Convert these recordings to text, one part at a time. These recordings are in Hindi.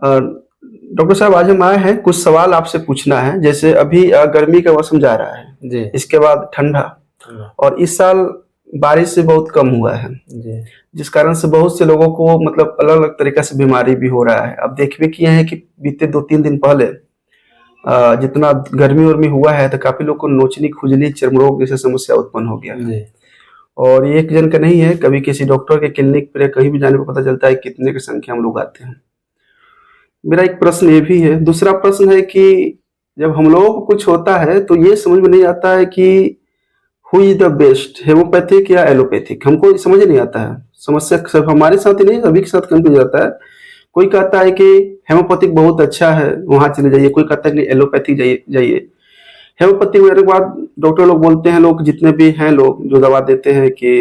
डॉक्टर साहब आज हम आए हैं, कुछ सवाल आपसे पूछना है। जैसे अभी गर्मी का मौसम जा रहा है जी। इसके बाद ठंडा, और इस साल बारिश से बहुत कम हुआ है जी। जिस कारण से बहुत से लोगों को मतलब अलग अलग तरीका से बीमारी भी हो रहा है। अब देख भी किए हैं कि बीते 2-3 दिन पहले जितना गर्मी उर्मी हुआ है तो काफी लोग को नोचनी, खुजली, चर्म रोग जैसे समस्या उत्पन्न हो गया है। जी। और ये एक जन का नहीं है, कभी किसी डॉक्टर के क्लिनिक पर कहीं भी जाने पर पता चलता है कितने की संख्या में लोग आते हैं। मेरा एक प्रश्न ये भी है। दूसरा प्रश्न है कि जब हम लोगों को कुछ होता है तो ये समझ में नहीं आता है कि who is the best, homeopathic या एलोपैथिक, हमको समझ नहीं आता है। समस्या सिर्फ हमारे साथ ही नहीं, सभी के साथ कंफ्यूज जाता है। कोई कहता है कि हेमोपैथिक बहुत अच्छा है, वहां चले जाइए, कोई कहता है कि एलोपैथिक जाइए। हेमोपैथिक मेरे बाद डॉक्टर लोग बोलते हैं, लोग जितने भी हैं लोग जो दवा देते हैं कि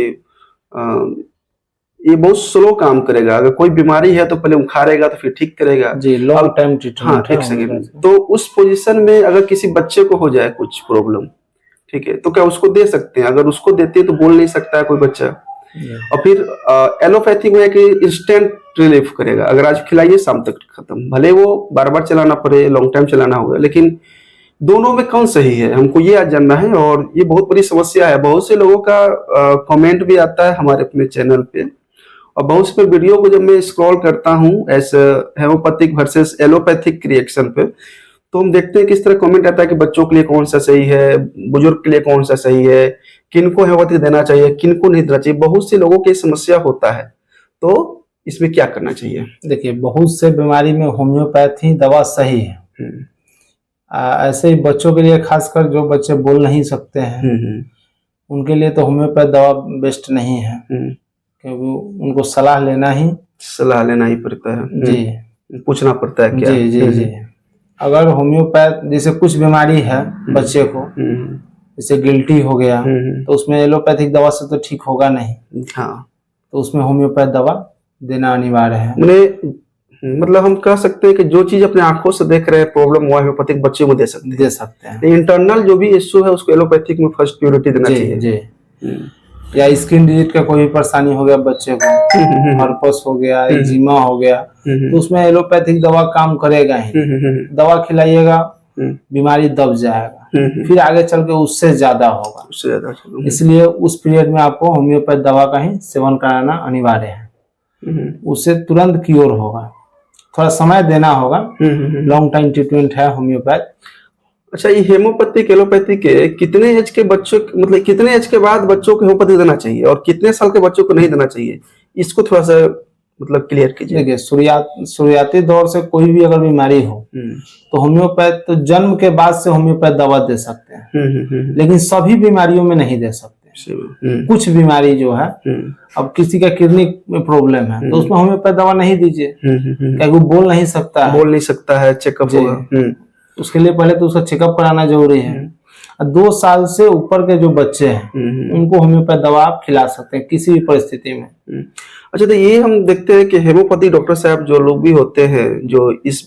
ये बहुत स्लो काम करेगा, अगर कोई बीमारी है तो पहले उखाड़ेगा तो फिर ठीक करेगा जी, लॉन्ग टाइम ट्रीटमेंट। हाँ, एक सेकंड। तो उस पोजीशन में अगर किसी बच्चे को हो जाए कुछ प्रॉब्लम, ठीक है, तो क्या उसको दे सकते हैं? अगर उसको देते हैं तो बोल नहीं सकता है कोई बच्चा। और फिर एलोपैथिक में कि इंस्टेंट रिलीफ करेगा, अगर आज खिलाइए शाम तक खत्म, भले वो बार बार चलाना पड़े, लॉन्ग टाइम चलाना होगा, लेकिन दोनों में कौन सही है हमको ये आज जानना है। और ये बहुत बड़ी समस्या है। बहुत से लोगों का कमेंट भी आता है हमारे अपने चैनल पे, और बहुत से वीडियो को जब मैं स्क्रॉल करता हूँ ऐसे हेमोपैथिक वर्सेस एलोपैथिक रिएक्शन पे, तो हम देखते हैं किस तरह कमेंट आता है कि बच्चों के लिए कौन सा सही है, बुजुर्ग के लिए कौन सा सही है, किनको हेमोपैथिक देना चाहिए, किनको नहीं देना चाहिए। बहुत से लोगों की समस्या होता है, तो इसमें क्या करना चाहिए? देखिए, बहुत से बीमारी में होम्योपैथी दवा सही है। ऐसे ही बच्चों के लिए, खासकर जो बच्चे बोल नहीं सकते हैं, उनके लिए तो होम्योपैथ दवा बेस्ट नहीं है, क्योंकि उनको सलाह लेना ही पड़ता है। जी, पूछना पड़ता है क्या। जी जी जी। अगर होम्योपैथ, जैसे कुछ बीमारी है बच्चे को, जैसे गिल्टी हो गया, तो उसमें एलोपैथिक दवा से तो ठीक होगा नहीं। हाँ, तो उसमें होम्योपैथ दवा देना अनिवार्य है। मतलब हम कह सकते हैं कि जो चीज अपने आंखों से देख रहे हैं प्रॉब्लम, वो होम्योपैथिक बच्चे को दे सकते हैं। इंटरनल जो भी इश्यू है उसको एलोपैथिक में फर्स्ट प्रायोरिटी देना चाहिए। जी। या स्किन डिजीज का कोई भी परेशानी हो गया बच्चे को, हर्पस हो गया, एक्जिमा हो गया, तो उसमें एलोपैथिक दवा काम करेगा ही। दवा खिलाइएगा, बीमारी दब जाएगा, फिर आगे चल के उससे ज्यादा होगा। इसलिए उस पीरियड में आपको होम्योपैथ दवा का ही सेवन कराना अनिवार्य है। उससे तुरंत क्योर होगा, थोड़ा समय देना होगा। लॉन्ग टाइम ट्रीटमेंट है होम्योपैथ। अच्छा, ये हेमोपैथिक एलोपैथी के कितने एज के बच्चों, मतलब कितने एज के बाद बच्चों को हेमोपैथी देना चाहिए और कितने साल के बच्चों को नहीं देना चाहिए, इसको थोड़ा सा मतलब क्लियर कीजिए। देखिए, शुरुआती दौर से कोई भी अगर बीमारी हो तो होम्योपैथ, तो जन्म के बाद से होम्योपैथ दवा दे सकते हैं, लेकिन सभी बीमारियों में नहीं दे सकते। कुछ बीमारी जो है, अब किसी का किडनी में प्रॉब्लम है तो उसमें होम्योपैथ दवा नहीं दीजिए, क्योंकि वो बोल नहीं सकता है, चेकअप होगा। उसके लिए पहले तो उसका चेकअप कराना जरूरी है। 2 साल से ऊपर के जो बच्चे हैं उनको होम्योपैथ दवा आप खिला सकते हैं किसी भी परिस्थिति में। अच्छा, तो ये हम देखते हैं कि हेमोपैथी डॉक्टर साहब जो लोग भी होते हैं जो इस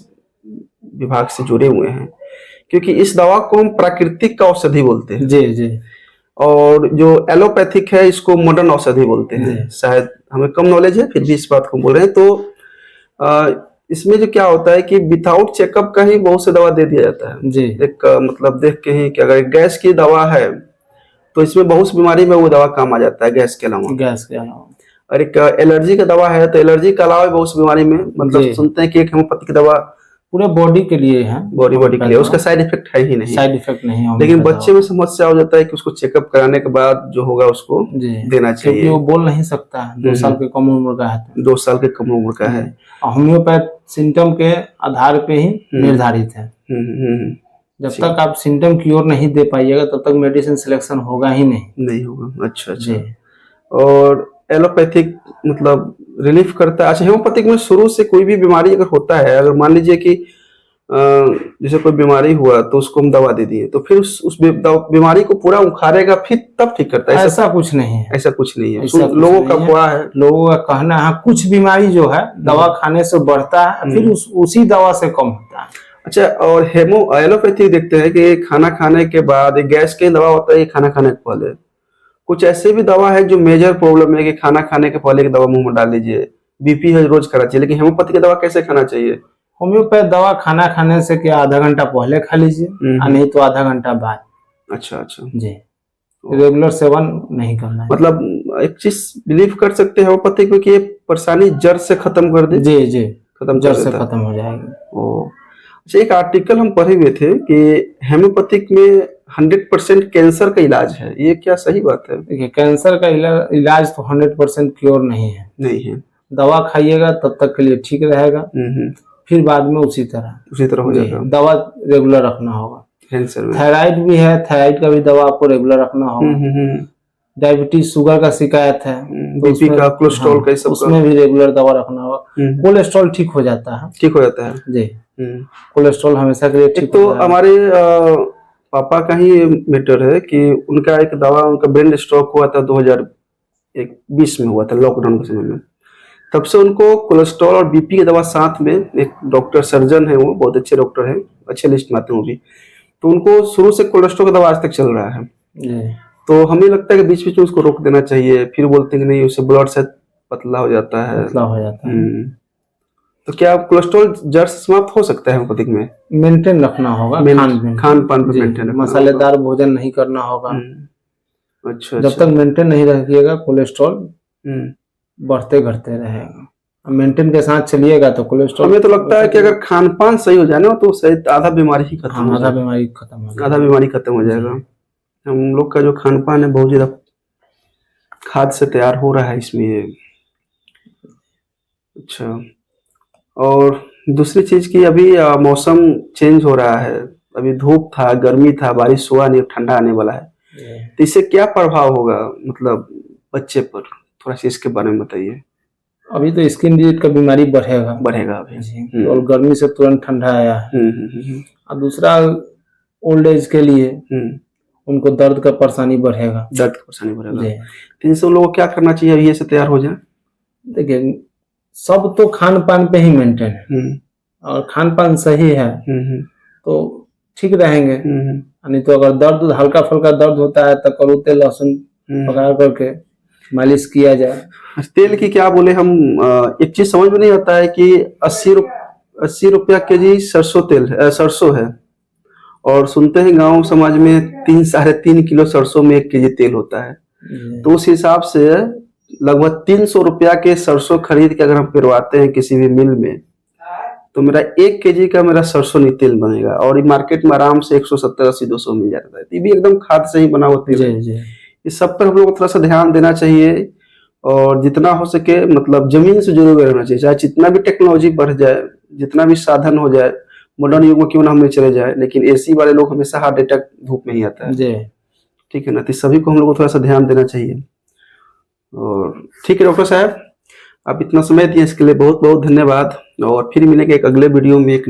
विभाग से जुड़े हुए हैं, क्योंकि इस दवा को हम प्राकृतिक औषधि बोलते हैं। जी जी। और जो एलोपैथिक है इसको मॉडर्न औषधि बोलते हैं। शायद हमें कम नॉलेज है, फिर भी इस बात को बोल रहे हैं। तो इसमें जो क्या होता है कि विदाउट चेकअप का ही बहुत से दवा दे दिया जाता है जी। एक मतलब देख के ही कि अगर गैस की दवा है तो इसमें बहुत सी बीमारी में वो दवा काम आ जाता है गैस के अलावा। और एक एलर्जी का दवा है तो एलर्जी के अलावा बहुत सी बीमारी में मतलब सुनते हैं कि एक हेमोपैथी की दवा पूरे बॉडी के लिए है, बॉडी के लिए, उसका साइड इफेक्ट है ही नहीं। लेकिन बच्चे में समस्या हो जाता है कि उसको चेकअप कराने के बाद जो होगा उसको देना चाहिए, क्योंकि वो बोल नहीं सकता है, 2 साल के कम उम्र का है। 2 साल के कम उम्र का है। होम्योपैथ सिम्टम के आधार पे ही निर्धारित है। जब तक आप सिम्टम क्योर नहीं दे पाइएगा तब तक मेडिसिन सिलेक्शन होगा ही नहीं होगा। अच्छा। और एलोपैथिक मतलब रिलीफ करता है। अच्छा, हेमोपैथिक में शुरू से कोई भी बीमारी अगर होता है, अगर मान लीजिए कि जैसे कोई बीमारी हुआ तो उसको हम दवा दे दिए, तो फिर उस बीमारी को पूरा उखाड़ेगा फिर तब ठीक करता है? ऐसा कुछ नहीं है। लोगों का अफवाह है, लोगों का कहना है कुछ बीमारी जो है दवा खाने से बढ़ता है, फिर उसी दवा से कम होता है। अच्छा, और एलोपैथी देखते हैं कि खाना खाने के बाद गैस की दवा होता है, खाना खाने के पहले कुछ ऐसे भी दवा है जो मेजर प्रॉब्लम है कि खाना खाने के पहले की दवा मुंह में डाल लीजिए, बीपी है रोज खाना चाहिए, लेकिन हेमोपैथी की दवा कैसे खाना चाहिए? होम्योपैथ दवा खाना खाने से क्या आधा घंटा पहले खा लीजिए, और नहीं तो आधा घंटा बाद। अच्छा अच्छा जी, रेगुलर सेवन नहीं करना है। मतलब एक चीज बिलीव कर सकते हैं होम्योपैथिक में कि ये परेशानी जड़ से खत्म कर दे। जी जी, खत्म जड़ कर से देता है। खत्म हो जाएगी। ओ अच्छा, एक आर्टिकल हम पढ़े हुए थे कि हेम्योपैथिक में 100% कैंसर का इलाज है, ये क्या सही बात है? देखिए, कैंसर का इलाज तो 100% क्योर नहीं है। नहीं है। दवा खाइएगा तब तक के लिए ठीक रहेगा, फिर बाद में उसी तरह हो जी, जाएगा। दवा रेगुलर रखना होगा। कैंसर में थायराइड भी है, थायराइड का भी दवा आपको रेगुलर रखना होगा। डायबिटीज, शुगर का शिकायत है तो बीपी का, कोलेस्ट्रॉल का, सब उसमें भी रेगुलर दवा रखना होगा। कोलेस्ट्रॉल ठीक हो जाता है। ठीक हो जाता है जी, कोलेस्ट्रॉल हमेशा के लिए ठीक तो हो जाएगा। हमारे पापा का ही मैटर है कि उनका एक दवा, उनका ब्रेन स्ट्रोक हुआ था 2020 में हुआ था, लॉकडाउन के समय में। तब से उनको कोलेस्ट्रॉल और बीपी की दवा साथ में, एक डॉक्टर सर्जन है, वो बहुत अच्छे डॉक्टर हैं, अच्छे लिस्ट में आते हैं वो भी, तो उनको शुरू से कोलेस्ट्रॉल का दवा आज तक चल रहा है। तो हमें लगता है कि बीच बीच में उसको रोक देना चाहिए, फिर बोलते हैं कि नहीं, उससे ब्लड से पतला हो जाता है। तो क्या कोलेस्ट्रॉल जड़ से समाप्त हो सकता है होम्योपैथिक में? मेंटेन रखना होगा, खान पान पे मेंटेन, मसालेदार भोजन नहीं करना होगा। अच्छा, जब तक मेंटेन नहीं रखिएगा कोलेस्ट्रॉल बढ़ते घटते रहेगा। मेंटेन के साथ चलिएगा तो कोलेस्ट्रॉल, हमें तो लगता है कि अगर खान पान सही हो जाए ना तो शायद आधा बीमारी ही खत्म हो जाएगा। आधा बीमारी खत्म हो जाएगा। हम लोग का जो खान पान है बहुत ज्यादा खाद से तैयार हो रहा है इसमें ये। अच्छा, और दूसरी चीज की अभी मौसम चेंज हो रहा है, अभी धूप था, गर्मी था, बारिश हुआ नहीं, ठंडा आने वाला है, तो इससे क्या प्रभाव होगा मतलब बच्चे पर? थोड़ा सा इसके बारे में बताइए। अभी तो स्किन डिजीज का बीमारी बढ़ेगा अभी, और गर्मी से तुरंत ठंडा आया है। और दूसरा, ओल्ड एज के लिए उनको दर्द का परेशानी बढ़ेगा। तो इन सब लोगों को क्या करना चाहिए अभी से तैयार हो जाए? देखिए, सब तो खान पान पे ही मेंटेन है, और खान पान सही है तो ठीक रहेंगे। नहीं तो अगर दर्द, हल्का फुल्का दर्द होता है तो कड़ू तेल लहसुन पका करके मालिश किया जाए। तेल की क्या बोले हम, एक चीज समझ में नहीं आता है कि 80 रुपया केजी सरसों है, और सुनते हैं गांव समाज में 3-3.5 किलो सरसों में 1 केजी तेल होता है। तो उस हिसाब से लगभग 300 रुपया के सरसों खरीद के अगर हम पिरवाते हैं किसी भी मिल में, तो मेरा 1 केजी का मेरा सरसों नहीं तेल बनेगा, और मार्केट में आराम से 170, 80, 200 मिल जाता है। ये भी एकदम खाद से ही बना हुआ तेल है। इस सब पर हम लोग को थोड़ा सा ध्यान देना चाहिए, और जितना हो सके मतलब जमीन से जुड़े हुए रहना चाहिए। चाहे जितना भी टेक्नोलॉजी बढ़ जाए, जितना भी साधन हो जाए, मॉडर्न युग में क्यों ना हम चले जाए, लेकिन एसी वाले लोग हमेशा हार्ट अटैक धूप में ही आता है। ठीक है ना, तो सभी को हम लोग को थोड़ा सा ध्यान देना चाहिए। और ठीक है डॉक्टर साहब, आप इतना समय दिए इसके लिए बहुत बहुत धन्यवाद, और फिर मिलेंगे एक अगले वीडियो में एक